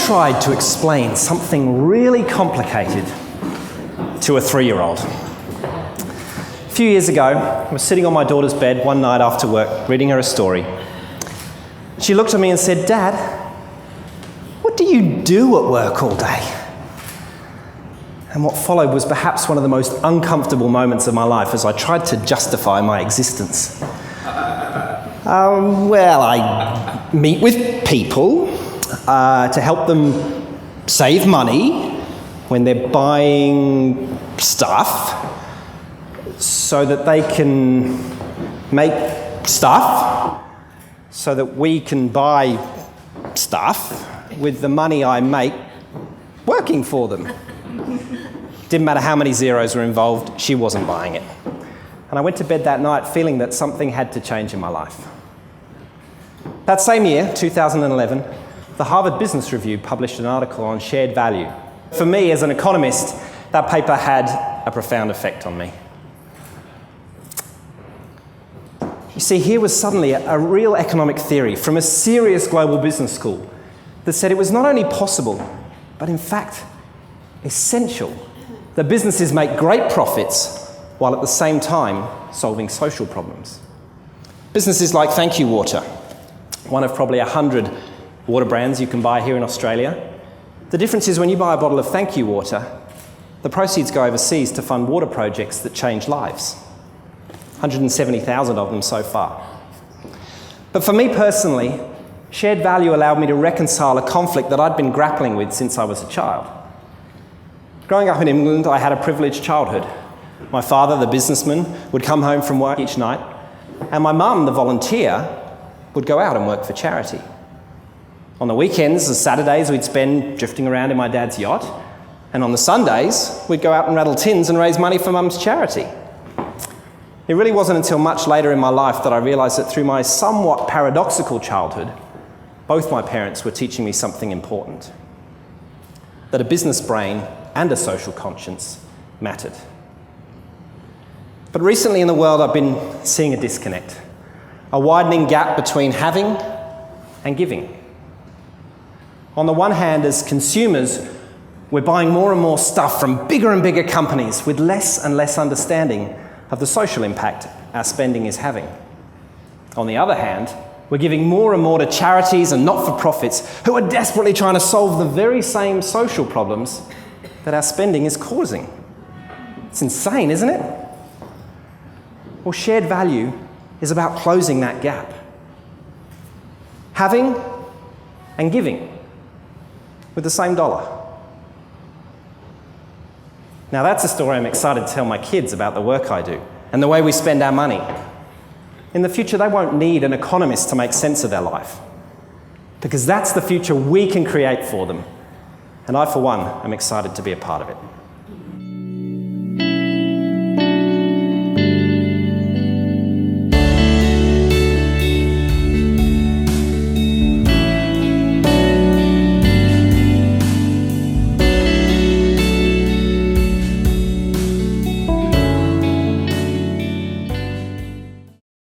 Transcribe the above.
tried to explain something really complicated to a 3-year-old? A few years ago, I was sitting on my daughter's bed one night after work, reading her a story. She looked at me and said, "Dad, what do you do at work all day?" And what followed was perhaps one of the most uncomfortable moments of my life as I tried to justify my existence. Well, I meet with people to help them save money when they're buying stuff so that they can make stuff so that we can buy stuff with the money I make working for them. Didn't matter how many zeros were involved, she wasn't buying it. And I went to bed that night feeling that something had to change in my life. That same year, 2011, the Harvard Business Review published an article on shared value. For me, as an economist, that paper had a profound effect on me. You see, here was suddenly a real economic theory from a serious global business school that said it was not only possible, but in fact, essential that businesses make great profits while at the same time solving social problems. Businesses like Thank You Water, one of probably 100 water brands you can buy here in Australia. The difference is when you buy a bottle of Thank You Water, the proceeds go overseas to fund water projects that change lives. 170,000 of them so far. But for me personally, shared value allowed me to reconcile a conflict that I'd been grappling with since I was a child. Growing up in England, I had a privileged childhood. My father, the businessman, would come home from work each night, and my mum, the volunteer, would go out and work for charity. On the weekends, the Saturdays, we'd spend drifting around in my dad's yacht, and on the Sundays, we'd go out and rattle tins and raise money for mum's charity. It really wasn't until much later in my life that I realised that through my somewhat paradoxical childhood, both my parents were teaching me something important. That a business brain and a social conscience mattered. But recently in the world, I've been seeing a disconnect, a widening gap between having and giving. On the one hand, as consumers, we're buying more and more stuff from bigger and bigger companies with less and less understanding of the social impact our spending is having. On the other hand, we're giving more and more to charities and not-for-profits who are desperately trying to solve the very same social problems that our spending is causing. It's insane, isn't it? Well, shared value is about closing that gap. Having and giving with the same dollar. Now that's a story I'm excited to tell my kids about the work I do and the way we spend our money. In the future, they won't need an economist to make sense of their life, because that's the future we can create for them. And I, for one, am excited to be a part of it.